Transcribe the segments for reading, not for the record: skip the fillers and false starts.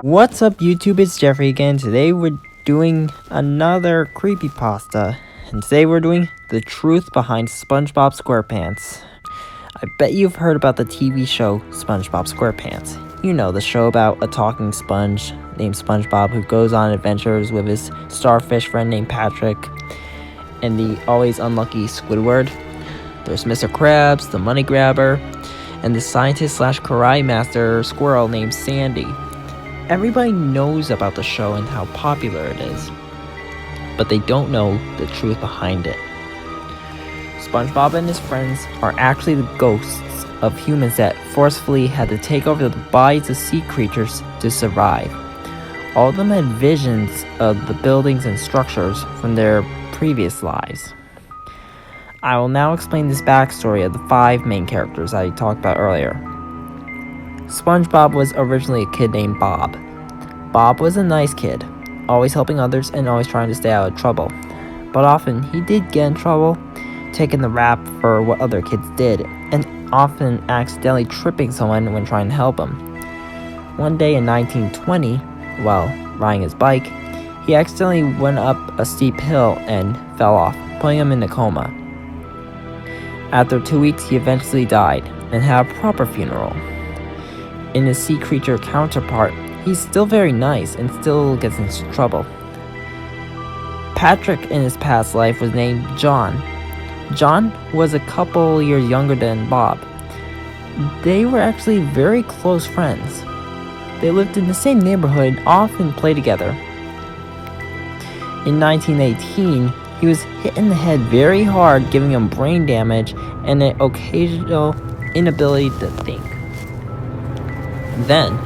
What's up YouTube, it's Geoffrey again. Today we're doing another Creepypasta. And today we're doing the truth behind Spongebob Squarepants. I bet you've heard about the TV show Spongebob Squarepants. You know, the show about a talking sponge named SpongeBob who goes on adventures with his starfish friend named Patrick and the always unlucky Squidward. There's Mr. Krabs, the money grabber, and the scientist slash karate master squirrel named Sandy. Everybody knows about the show and how popular it is, but they don't know the truth behind it. SpongeBob and his friends are actually the ghosts of humans that forcefully had to take over the bodies of sea creatures to survive. All of them had visions of the buildings and structures from their previous lives. I will now explain this backstory of the 5 main characters I talked about earlier. SpongeBob was originally a kid named Bob. Bob was a nice kid, always helping others and always trying to stay out of trouble. But often he did get in trouble, taking the rap for what other kids did, and often accidentally tripping someone when trying to help him. One day in 1920, while riding his bike, he accidentally went up a steep hill and fell off, putting him in a coma. After 2 weeks, he eventually died and had a proper funeral. In his sea creature counterpart, he's still very nice and still gets into trouble. Patrick in his past life was named John. John was a couple years younger than Bob. They were actually very close friends. They lived in the same neighborhood and often played together. In 1918, he was hit in the head very hard, giving him brain damage and an occasional inability to think. Then,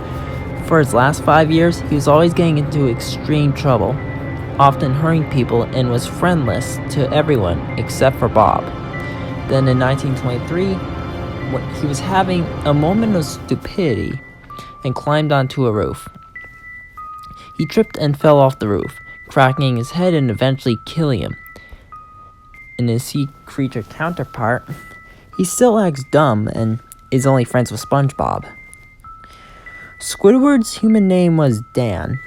for his last 5 years, he was always getting into extreme trouble, often hurting people, and was friendless to everyone except for Bob. Then in 1923, when he was having a moment of stupidity and climbed onto a roof. He tripped and fell off the roof, cracking his head and eventually killing him. In his sea creature counterpart, he still acts dumb and is only friends with SpongeBob. Squidward's human name was Dan.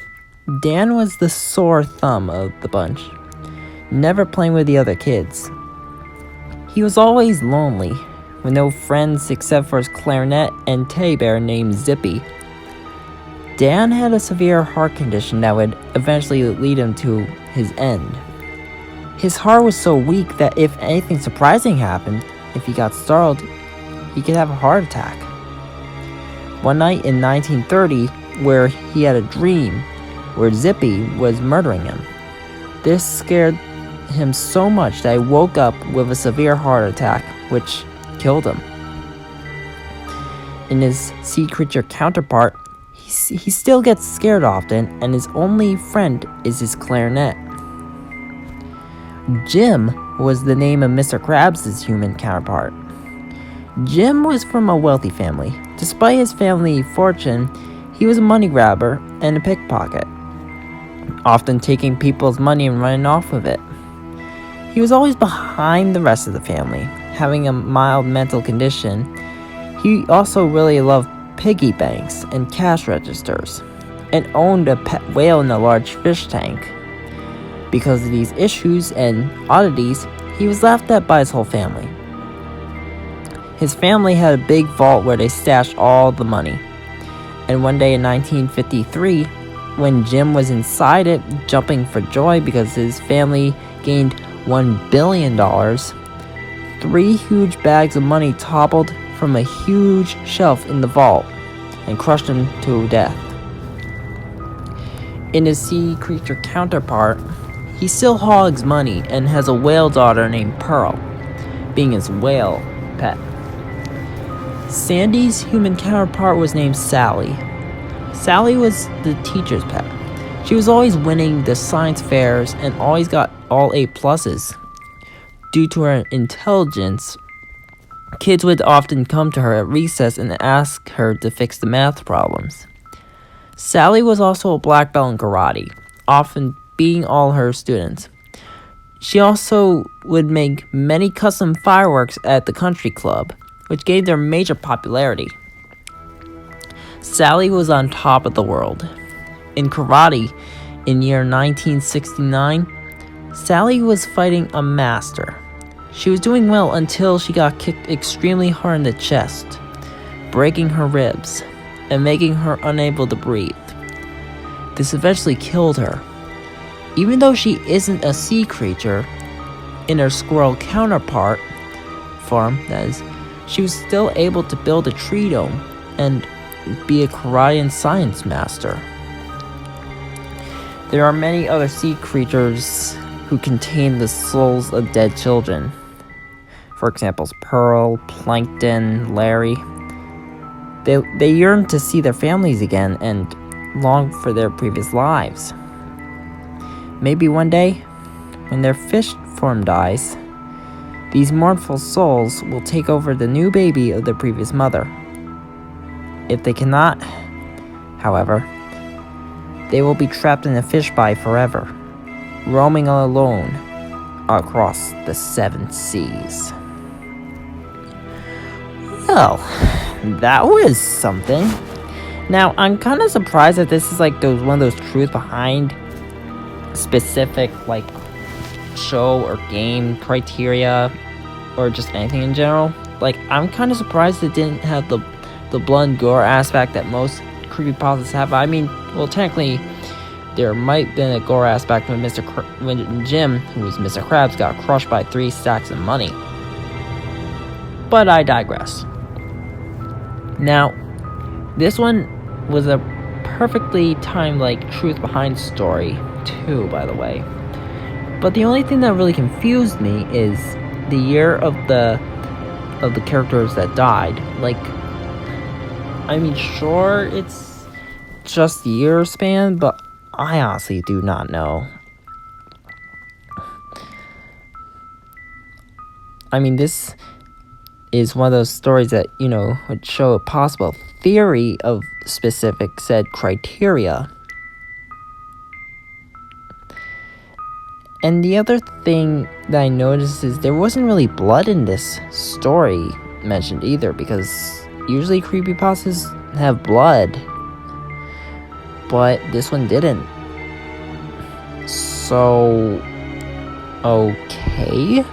Dan was the sore thumb of the bunch, never playing with the other kids. He was always lonely, with no friends except for his clarinet and teddy bear named Zippy. Dan had a severe heart condition that would eventually lead him to his end. His heart was so weak that if anything surprising happened, if he got startled, he could have a heart attack. One night in 1930, where he had a dream where Zippy was murdering him. This scared him so much that he woke up with a severe heart attack, which killed him. In his sea creature counterpart, he still gets scared often, and his only friend is his clarinet. Jim was the name of Mr. Krabs' human counterpart. Jim was from a wealthy family. Despite his family fortune, he was a money grabber and a pickpocket, often taking people's money and running off with it. He was always behind the rest of the family, having a mild mental condition. He also really loved piggy banks and cash registers, and owned a pet whale in a large fish tank. Because of these issues and oddities, he was laughed at by his whole family. His family had a big vault where they stashed all the money. And one day in 1953, when Jim was inside it, jumping for joy because his family gained $1 billion, 3 huge bags of money toppled from a huge shelf in the vault and crushed him to death. In his sea creature counterpart, he still hogs money and has a whale daughter named Pearl, being his whale pet. Sandy's human counterpart was named Sally. Sally was the teacher's pet. She was always winning the science fairs and always got all A+. Due to her intelligence, kids would often come to her at recess and ask her to fix the math problems. Sally was also a black belt in karate, often beating all her students. She also would make many custom fireworks at the country club, which gave their major popularity. Sally was on top of the world. In karate, in year 1969, Sally was fighting a master. She was doing well until she got kicked extremely hard in the chest, breaking her ribs and making her unable to breathe. This eventually killed her. Even though she isn't a sea creature, in her squirrel counterpart form, that is, she was still able to build a tree dome and be a karate and science master. There are many other sea creatures who contain the souls of dead children. For example, Pearl, Plankton, Larry. They yearn to see their families again and long for their previous lives. Maybe one day, when their fish form dies, these mournful souls will take over the new baby of their previous mother. If they cannot, however, they will be trapped in a fish pie forever, roaming alone across the 7 seas. Well, that was something. Now, I'm kind of surprised that this is like one of those truth behind specific like show or game criteria or just anything in general. Like, I'm kind of surprised it didn't have the blood and gore aspect that most creepypastas have. I mean, well, technically, there might have been a gore aspect when when Jim, who was Mr. Krabs, got crushed by 3 stacks of money. But I digress. Now, this one was a perfectly timed, like, truth behind story, too, by the way. But the only thing that really confused me is the year of the characters that died. Like, I mean, sure, it's just year span, but I honestly do not know. I mean, this is one of those stories that, would show a possible theory of specific said criteria. And the other thing that I noticed is there wasn't really blood in this story mentioned either, because usually creepypastas have blood, but this one didn't. So, okay.